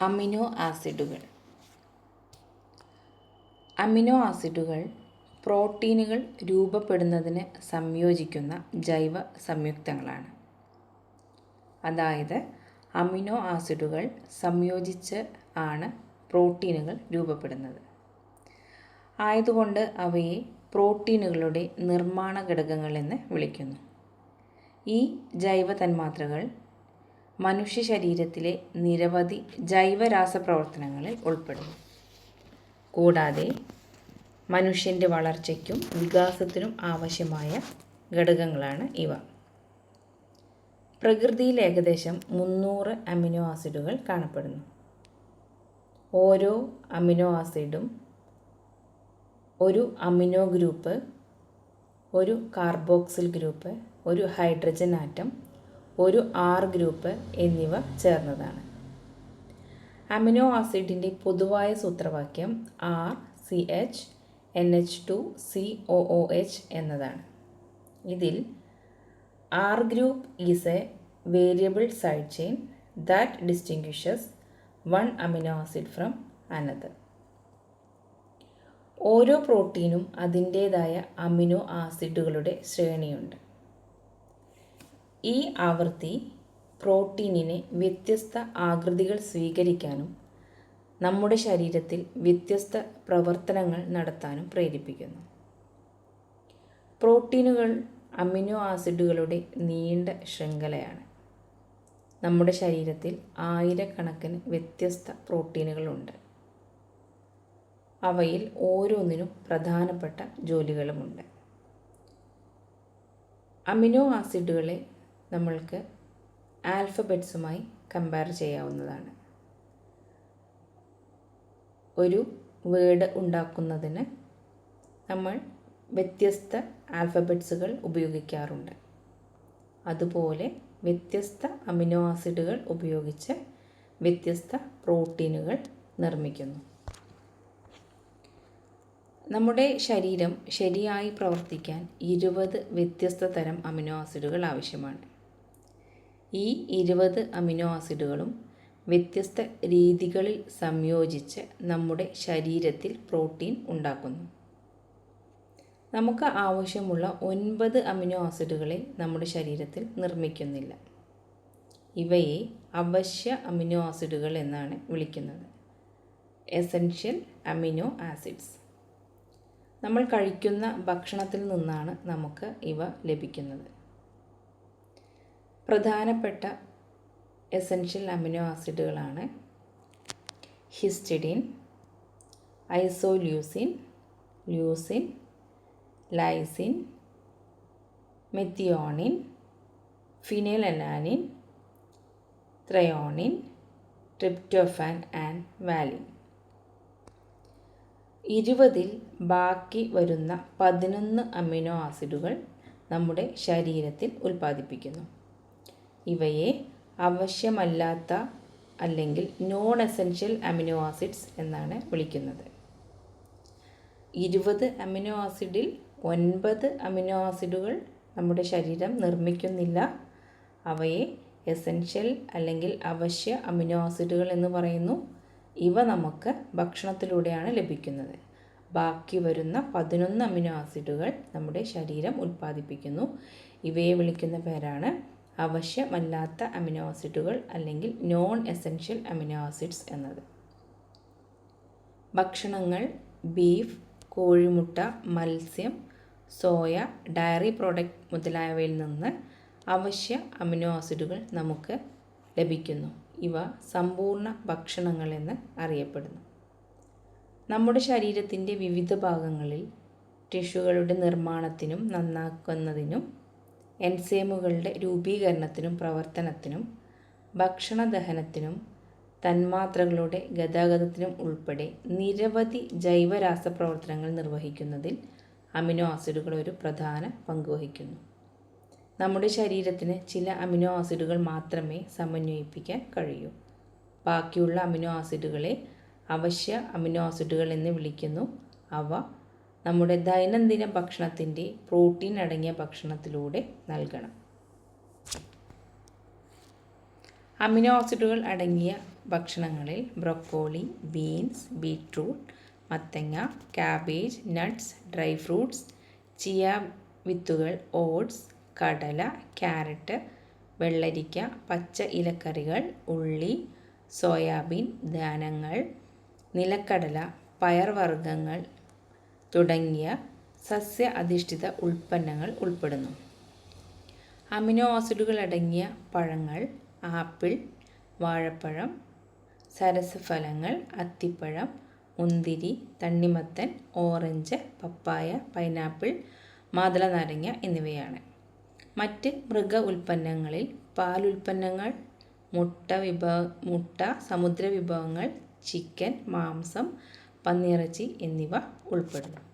Amino ആസിഡുകൾ. Amino ആസിഡുകൾ പ്രോട്ടീനുകൾ രൂപപ്പെടുന്നതിന് സംയോജിക്കുന്ന ജൈവ സംയുക്തങ്ങളാണ്. അതായത് അമിനോ ആസിഡുകൾ സംയോജിച്ച് ആണ് പ്രോട്ടീനുകൾ രൂപപ്പെടുന്നത്. ആയതുകൊണ്ട് അവയെ പ്രോട്ടീനുകളുടെ നിർമ്മാണ ഘടകങ്ങൾ എന്ന് വിളിക്കുന്നു. ഈ ജൈവ തന്മാത്രകൾ മനുഷ്യ ശരീരത്തിലെ നിരവധി ജൈവരാസപ്രവർത്തനങ്ങളിൽ ഉൾപ്പെടുന്നു. കൂടാതെ മനുഷ്യൻ്റെ വളർച്ചയ്ക്കും വികാസത്തിനും ആവശ്യമായ ഘടകങ്ങളാണ് ഇവ. പ്രകൃതിയിൽ ഏകദേശം 300 അമിനോ ആസിഡുകൾ കാണപ്പെടുന്നു. ഓരോ അമിനോ ആസിഡും ഒരു അമിനോ ഗ്രൂപ്പ്, ഒരു കാർബോക്സിൽ ഗ്രൂപ്പ്, ഒരു ഹൈഡ്രജൻ ആറ്റം, ഒരു R ഗ്രൂപ്പ് എന്നിവ ചേർന്നതാണ്. അമിനോ ആസിഡിൻ്റെ പൊതുവായ സൂത്രവാക്യം RCH NH2COOH എന്നതാണ്. ഇതിൽ R group is a variable side chain that distinguishes one amino acid from another. ഓരോ പ്രോട്ടീനും അതിൻ്റേതായ അമിനോ ആസിഡുകളുടെ ശ്രേണിയുണ്ട്. ഈ ആവൃത്തി പ്രോട്ടീനിനെ വ്യത്യസ്ത ആകൃതികൾ സ്വീകരിക്കാനും നമ്മുടെ ശരീരത്തിൽ വ്യത്യസ്ത പ്രവർത്തനങ്ങൾ നടത്താനും പ്രേരിപ്പിക്കുന്നു. പ്രോട്ടീനുകൾ അമിനോ ആസിഡുകളുടെ നീണ്ട ശൃംഖലയാണ്. നമ്മുടെ ശരീരത്തിൽ ആയിരക്കണക്കിന് വ്യത്യസ്ത പ്രോട്ടീനുകളുണ്ട്. അവയിൽ ഓരോന്നിനും പ്രധാനപ്പെട്ട ജോലികളുമുണ്ട്. അമിനോ ആസിഡുകളെ നമ്മൾക്ക് ആൽഫബറ്റ്സുമായി കമ്പയർ ചെയ്യാവുന്നതാണ്. ഒരു വേർഡ് ഉണ്ടാക്കുന്നതിന് നമ്മൾ വ്യത്യസ്ത ആൽഫബറ്റ്സുകൾ ഉപയോഗിക്കാറുണ്ട്. അതുപോലെ വ്യത്യസ്ത അമിനോ ആസിഡുകൾ ഉപയോഗിച്ച് വ്യത്യസ്ത പ്രോട്ടീനുകൾ നിർമ്മിക്കുന്നു. നമ്മുടെ ശരീരം ശരിയായി പ്രവർത്തിക്കാൻ 20 വ്യത്യസ്ത തരം അമിനോ ആസിഡുകൾ ആവശ്യമാണ്. ഈ 20 അമിനോ ആസിഡുകളും വ്യത്യസ്ത രീതികളിൽ സംയോജിച്ച് നമ്മുടെ ശരീരത്തിൽ പ്രോട്ടീൻ ഉണ്ടാക്കുന്നു. നമുക്ക് ആവശ്യമുള്ള 9 അമിനോ ആസിഡുകളെ നമ്മുടെ ശരീരത്തിൽ നിർമ്മിക്കുന്നില്ല. ഇവയെ അവശ്യ അമിനോ ആസിഡുകൾ എന്നാണ് വിളിക്കുന്നത്. Essential amino acids. നമ്മൾ കഴിക്കുന്ന ഭക്ഷണത്തിൽ നിന്നാണ് നമുക്ക് ഇവ ലഭിക്കുന്നത്. പ്രധാനപ്പെട്ട എസൻഷ്യൽ അമിനോ ആസിഡുകളാണ് histidine, isoleucine, leucine, lysine, methionine, phenylalanine, threonine, tryptophan and valine. 20-ൽ ബാക്കി വരുന്ന 11 അമിനോ ആസിഡുകൾ നമ്മുടെ ശരീരത്തിൽ ഉൽപ്പാദിപ്പിക്കുന്നു. ഇവയെ ആവശ്യമല്ലാത്ത അല്ലെങ്കിൽ നോൺ എസൻഷ്യൽ അമിനോ ആസിഡ്സ് എന്നാണ് വിളിക്കുന്നത്. 20 അമിനോ ആസിഡിൽ 9 അമിനോ ആസിഡുകൾ നമ്മുടെ ശരീരം നിർമ്മിക്കുന്നില്ല. അവയെ എസൻഷ്യൽ അല്ലെങ്കിൽ അവശ്യ അമിനോ ആസിഡുകൾ എന്ന് പറയുന്നു. ഇവ നമുക്ക് ഭക്ഷണത്തിലൂടെയാണ് ലഭിക്കുന്നത്. ബാക്കി വരുന്ന 11 അമിനോ ആസിഡുകൾ നമ്മുടെ ശരീരം ഉൽപ്പാദിപ്പിക്കുന്നു. ഇവയെ വിളിക്കുന്ന പേരാണ് ആവശ്യമല്ലാത്ത അമിനോ ആസിഡുകൾ അല്ലെങ്കിൽ നോൺ എസൻഷ്യൽ അമിനോ ആസിഡ്സ് എന്നത്. ഭക്ഷണങ്ങൾ ബീഫ്, കോഴിമുട്ട, മത്സ്യം, സോയ, ഡയറി പ്രോഡക്റ്റ് മുതലായവയിൽ നിന്ന് അവശ്യ അമിനോ ആസിഡുകൾ നമുക്ക് ലഭിക്കുന്നു. ഇവ സമ്പൂർണ്ണ ഭക്ഷണങ്ങൾ എന്ന് അറിയപ്പെടുന്നു. നമ്മുടെ ശരീരത്തിൻ്റെ വിവിധ ഭാഗങ്ങളിൽ ടിഷ്യൂകളുടെ നിർമ്മാണത്തിനും നന്നാക്കുന്നതിനും എൻസൈമുകളുടെ രൂപീകരണത്തിനും പ്രവർത്തനത്തിനും ഭക്ഷണ ദഹനത്തിനും തന്മാത്രകളുടെ ഗതാഗതത്തിനും ഉൾപ്പെടെ നിരവധി ജൈവരാസപ്രവർത്തനങ്ങൾ നിർവഹിക്കുന്നതിൽ അമിനോ ആസിഡുകൾ ഒരു പ്രധാന പങ്ക് വഹിക്കുന്നു. നമ്മുടെ ശരീരത്തിന് ചില അമിനോ ആസിഡുകൾ മാത്രമേ സമന്വയിപ്പിക്കാൻ കഴിയൂ. ബാക്കിയുള്ള അമിനോ ആസിഡുകളെ അവശ്യ അമിനോ ആസിഡുകൾ എന്ന് വിളിക്കുന്നു. അവ നമ്മുടെ ദൈനംദിന ഭക്ഷണത്തിൻ്റെ പ്രോട്ടീൻ അടങ്ങിയ ഭക്ഷണത്തിലൂടെ നൽകണം. അമിനോ ആസിഡുകൾ അടങ്ങിയ ഭക്ഷണങ്ങളിൽ ബ്രൊക്കോളി, ബീൻസ്, ബീറ്റ്റൂട്ട്, മത്തങ്ങ, cabbage, nuts, dry fruits, chia വിത്തുകൾ, ഓട്സ്, കടല, ക്യാരറ്റ്, വെള്ളരിക്ക, പച്ച ഇലക്കറികൾ, ഉള്ളി, സോയാബീൻ, ധാന്യങ്ങൾ, നിലക്കടല, പയർവർഗ്ഗങ്ങൾ തുടങ്ങിയ സസ്യ അധിഷ്ഠിത ഉൽപ്പന്നങ്ങൾ ഉൾപ്പെടുന്നു. അമിനോ ആസിഡുകൾ അടങ്ങിയ പഴങ്ങൾ ആപ്പിൾ, വാഴപ്പഴം, സരസഫലങ്ങൾ, അത്തിപ്പഴം, മുന്തിരി, തണ്ണിമത്തൻ, ഓറഞ്ച്, പപ്പായ, പൈനാപ്പിൾ, മാതളനാരങ്ങ എന്നിവയാണ്. മറ്റ് മൃഗ ഉൽപ്പന്നങ്ങളിൽ പാലുൽപ്പന്നങ്ങൾ, മുട്ട, സമുദ്ര വിഭവങ്ങൾ, ചിക്കൻ, മാംസം, പന്നിയിറച്ചി എന്നിവ ഉൾപ്പെടുന്നു.